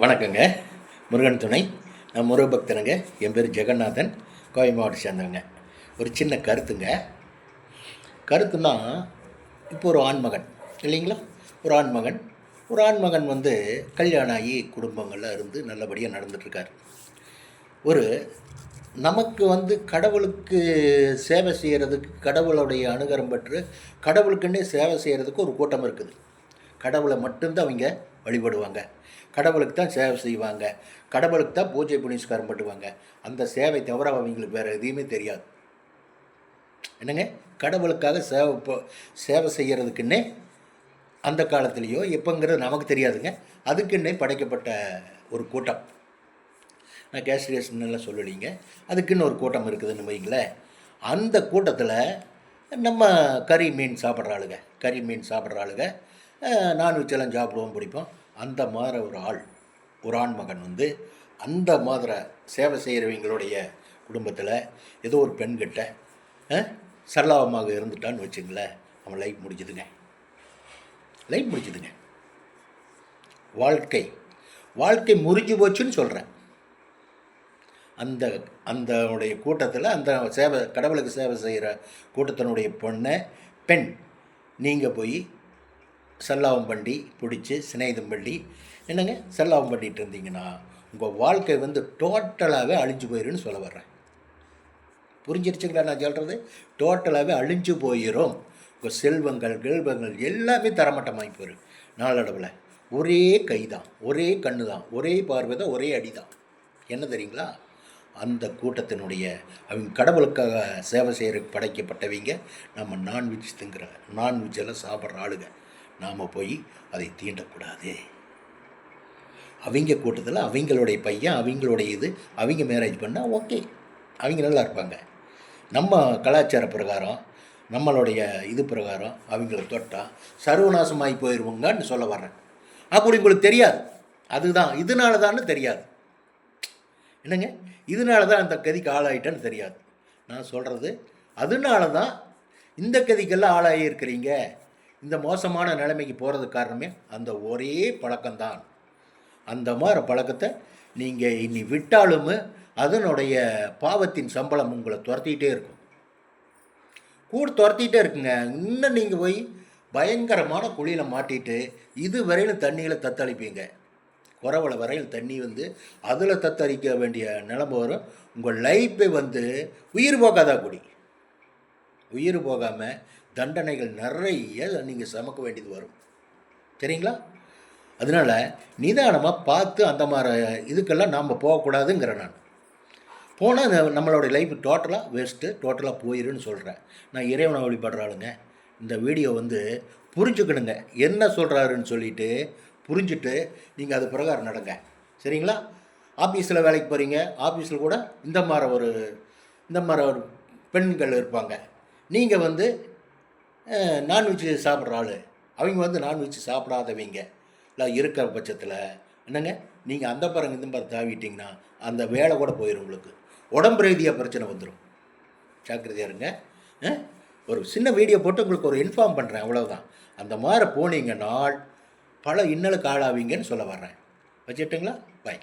வணக்கங்க. முருகன் துணை. நான் முருகபக்தனுங்க. என் பேர் ஜெகநாதன். கோவை மாவட்டம் சேர்ந்தவங்க. ஒரு சின்ன கருத்துங்க. கருத்துன்னா, இப்போ ஒரு ஆண்மகன் இல்லைங்களா? ஒரு ஆண்மகன் வந்து கல்யாணம் ஆகி குடும்பங்கள்லாம் இருந்து நல்லபடியாக நடந்துகிட்ருக்கார். ஒரு நமக்கு வந்து கடவுளுக்கு சேவை செய்கிறதுக்கு, கடவுளுடைய அனுகிரகம் பெற்று கடவுளுக்குன்னே சேவை செய்கிறதுக்கு ஒரு கூட்டம் இருக்குது. கடவுளை மட்டும்தான் அவங்க வழிபடுவாங்க. கடவுளுக்கு தான் சேவை செய்வாங்க. கடவுளுக்கு தான் பூஜை புனிஸ்காரம் பண்ணுவாங்க. அந்த சேவை தவிர அவங்களுக்கு வேறு எதுவுமே தெரியாது. என்னங்க, கடவுளுக்காக சேவை செய்கிறதுக்குன்னே அந்த காலத்துலேயோ எப்போங்கிறது நமக்கு தெரியாதுங்க. அதுக்குன்னே படைக்கப்பட்ட ஒரு கூட்டம். நான் கேஸ்ட்ரேஷன்லாம் சொல்லலைங்க. அதுக்குன்னு ஒரு கூட்டம் இருக்குதுன்னு வைங்களேன். அந்த கூட்டத்தில் நம்ம கறி மீன் சாப்பிட்ற ஆளுங்க நான்வெஜ்ஜெல்லாம் சாப்பிடுவோம், பிடிப்போம். அந்த மாதிரி ஒரு ஆண்மகன் வந்து அந்த மாதிரி சேவை செய்கிறவங்களுடைய குடும்பத்தில் ஏதோ ஒரு பெண்கிட்ட சரளாபமாக இருந்துட்டான்னு வச்சுங்களேன், அவன் லைஃப் முடிஞ்சுதுங்க. வாழ்க்கை முறிஞ்சு போச்சுன்னு சொல்கிறேன். அந்தனுடைய கூட்டத்தில் அந்த கடவுளுக்கு சேவை செய்கிற கூட்டத்தினுடைய பெண் நீங்கள் போய் சல்லாபம் பண்ணி பிடிச்சி சிநேகிதம் பண்ணி சல்லாபம் பண்ணிகிட்டு இருந்தீங்கன்னா உங்கள் வாழ்க்கை வந்து டோட்டலாகவே அழிஞ்சு போயிடும்னு சொல்ல வர்றேன். புரிஞ்சிருச்சுங்களா நான் சொல்கிறது? டோட்டலாகவே அழிஞ்சு போயிடும். உங்கள் செல்வங்கள் எல்லாமே தரமட்டமாகி போயிடும். நாளடைவில் ஒரே கை தான், ஒரே கண்ணு தான், ஒரே பார்வை தான், ஒரே அடி தான். என்ன தெரியுங்களா? அந்த கூட்டத்தினுடைய அவங்க கடவுளுக்காக சேவை செய்கிற படைக்கப்பட்டவங்க நம்ம நான்வெஜ்ஜெல்லாம் சாப்பிட்ற ஆளுங்க. நாம் போய் அதை தீண்டக்கூடாது. அவங்க கூட்டத்தில் அவங்களுடைய பையன், அவங்களுடைய அவங்க மேரேஜ் பண்ணால் ஓகே, அவங்க நல்லா இருப்பாங்க. நம்ம கலாச்சார பிரகாரம், நம்மளுடைய பிரகாரம் அவங்கள தொட்டால் சர்வநாசமாகி போயிடுவோங்கன்னு சொல்ல வர்றேன். அப்படி உங்களுக்கு தெரியாது. அதுதான் இதனால தான்னு தெரியாது. என்னங்க, இதனால தான் அந்த கதிக்கு ஆளாயிட்டேன்னு தெரியாது. நான் சொல்கிறது அதனால தான் இந்த கதிக்கெல்லாம் ஆளாகி இருக்கிறீங்க. இந்த மோசமான நிலைமைக்கு போகிறதுக்கு காரணமே அந்த ஒரே பழக்கம்தான். அந்த மாதிரி பழக்கத்தை நீங்கள் இனி விட்டாலும் அதனுடைய பாவத்தின் சம்பளம் உங்களை துரத்திக்கிட்டே இருக்கும். துரத்திக்கிட்டே இருக்குங்க. இன்னும் நீங்கள் போய் பயங்கரமான குழியில் மாட்டிட்டு இது வரையிலும் தண்ணியில் தத்தளிப்பீங்க. குறவளை வரையில் தண்ணி வந்து அதில் தத்தளிக்க வேண்டிய நிலைமை வரும். உங்கள் லைஃப்பை வந்து உயிர் போகாமல் தண்டனைகள் நிறைய நீங்கள் சுமக்க வேண்டியது வரும். சரிங்களா? அதனால் நிதானமாக பார்த்து அந்த மாதிரி இதுக்கெல்லாம் நாம் போகக்கூடாதுங்கிறேன். நான் போனால் நம்மளோட லைஃப் டோட்டலாக வேஸ்ட்டு, டோட்டலாக போயிருன்னு சொல்கிறேன். நான் இறைவனை வழிபடுற ஆளுங்க. இந்த வீடியோ வந்து புரிஞ்சுக்கணுங்க, என்ன சொல்கிறாருன்னு சொல்லிவிட்டு புரிஞ்சுட்டு நீங்கள் அது பிரகாரம் நடங்க. சரிங்களா? ஆஃபீஸில் வேலைக்கு போகிறீங்க, ஆஃபீஸில் கூட இந்த மாதிரி ஒரு பெண்கள் இருப்பாங்க. நீங்கள் வந்து நான்வெஜ் சாப்பிட்ற ஆள், அவங்க வந்து நான்வெஜ் சாப்பிடாதவங்க இல்லை இருக்கிற பட்சத்தில் நீங்கள் அந்த பாருங்க இந்த மாதிரி தாவிட்டிங்கன்னா அந்த வேலை கூட போயிடும். உங்களுக்கு உடம்பு ரீதியாக பிரச்சனை வந்துடும். ஜாக்கிரதையாக இருங்க. ஒரு சின்ன வீடியோ போட்டு உங்களுக்கு ஒரு இன்ஃபார்ம் பண்ணுறேன், அவ்வளோதான். அந்த மாதிரி போனீங்கன்னா பல இன்னலுக்கு ஆளாவீங்கன்னு சொல்ல வர்றேன். வச்சுட்டுங்களா? பாய்.